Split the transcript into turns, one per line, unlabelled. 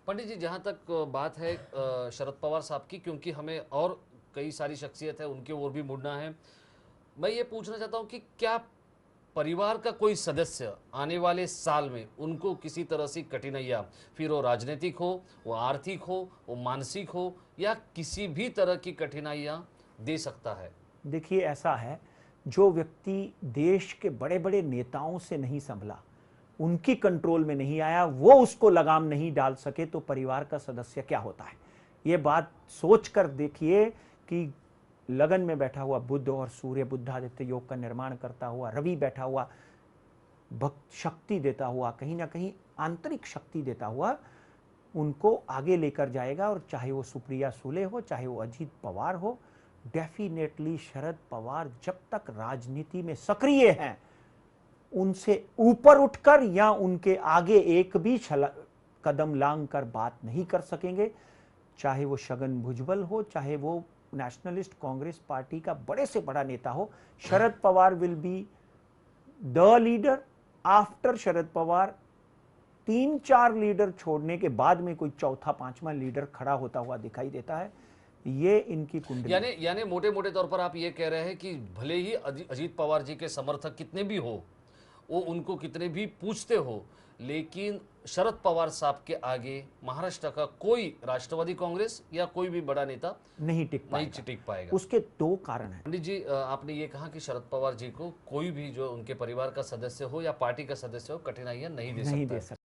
पंडित जी, जहाँ तक बात है शरद पवार साहब की, क्योंकि हमें और कई सारी शख्सियत है उनके ओर भी मुड़ना है, मैं ये पूछना चाहता हूँ कि क्या परिवार का कोई सदस्य आने वाले साल में उनको किसी तरह से कठिनाइयाँ, फिर वो राजनीतिक हो, वो आर्थिक हो, वो मानसिक हो, या किसी भी तरह की कठिनाइयाँ दे सकता है?
देखिए, ऐसा है, जो व्यक्ति देश के बड़े बड़े नेताओं से नहीं संभला, उनकी कंट्रोल में नहीं आया, वो उसको लगाम नहीं डाल सके, तो परिवार का सदस्य क्या होता है। ये बात सोच कर देखिए कि लगन में बैठा हुआ बुद्ध और सूर्य, बुद्धादित्य योग का निर्माण करता हुआ रवि बैठा हुआ, भक्त शक्ति देता हुआ, कहीं ना कहीं आंतरिक शक्ति देता हुआ उनको आगे लेकर जाएगा। और चाहे वो सुप्रिया सुले हो, चाहे वो अजीत पवार हो, डेफिनेटली शरद पवार जब तक राजनीति में सक्रिय हैं, उनसे ऊपर उठकर या उनके आगे एक भी कदम लांग कर बात नहीं कर सकेंगे। चाहे वो छगन भुजबल हो, चाहे वो नेशनलिस्ट कांग्रेस पार्टी का बड़े से बड़ा नेता हो, Sharad Pawar will be the leader. After Sharad Pawar 3-4 leader छोड़ने के बाद में कोई चौथा पांचवा लीडर खड़ा होता हुआ दिखाई देता है। ये इनकी कुंडली।
यानी यानी मोटे मोटे तौर पर आप ये कह रहे हैं कि भले ही अजीत पवार जी के समर्थक कितने भी हो, वो उनको कितने भी पूछते हो, लेकिन शरद पवार साहब के आगे महाराष्ट्र का कोई राष्ट्रवादी कांग्रेस या कोई भी बड़ा नेता
नहीं टिक पाएगा।
टिक पाएगा।
उसके दो कारण हैं।
पंडित जी, आपने ये कहा कि शरद पवार जी को कोई भी जो उनके परिवार का सदस्य हो या पार्टी का सदस्य हो कठिनाइयां नहीं दे
नहीं
सकता
दे
है।
सकते।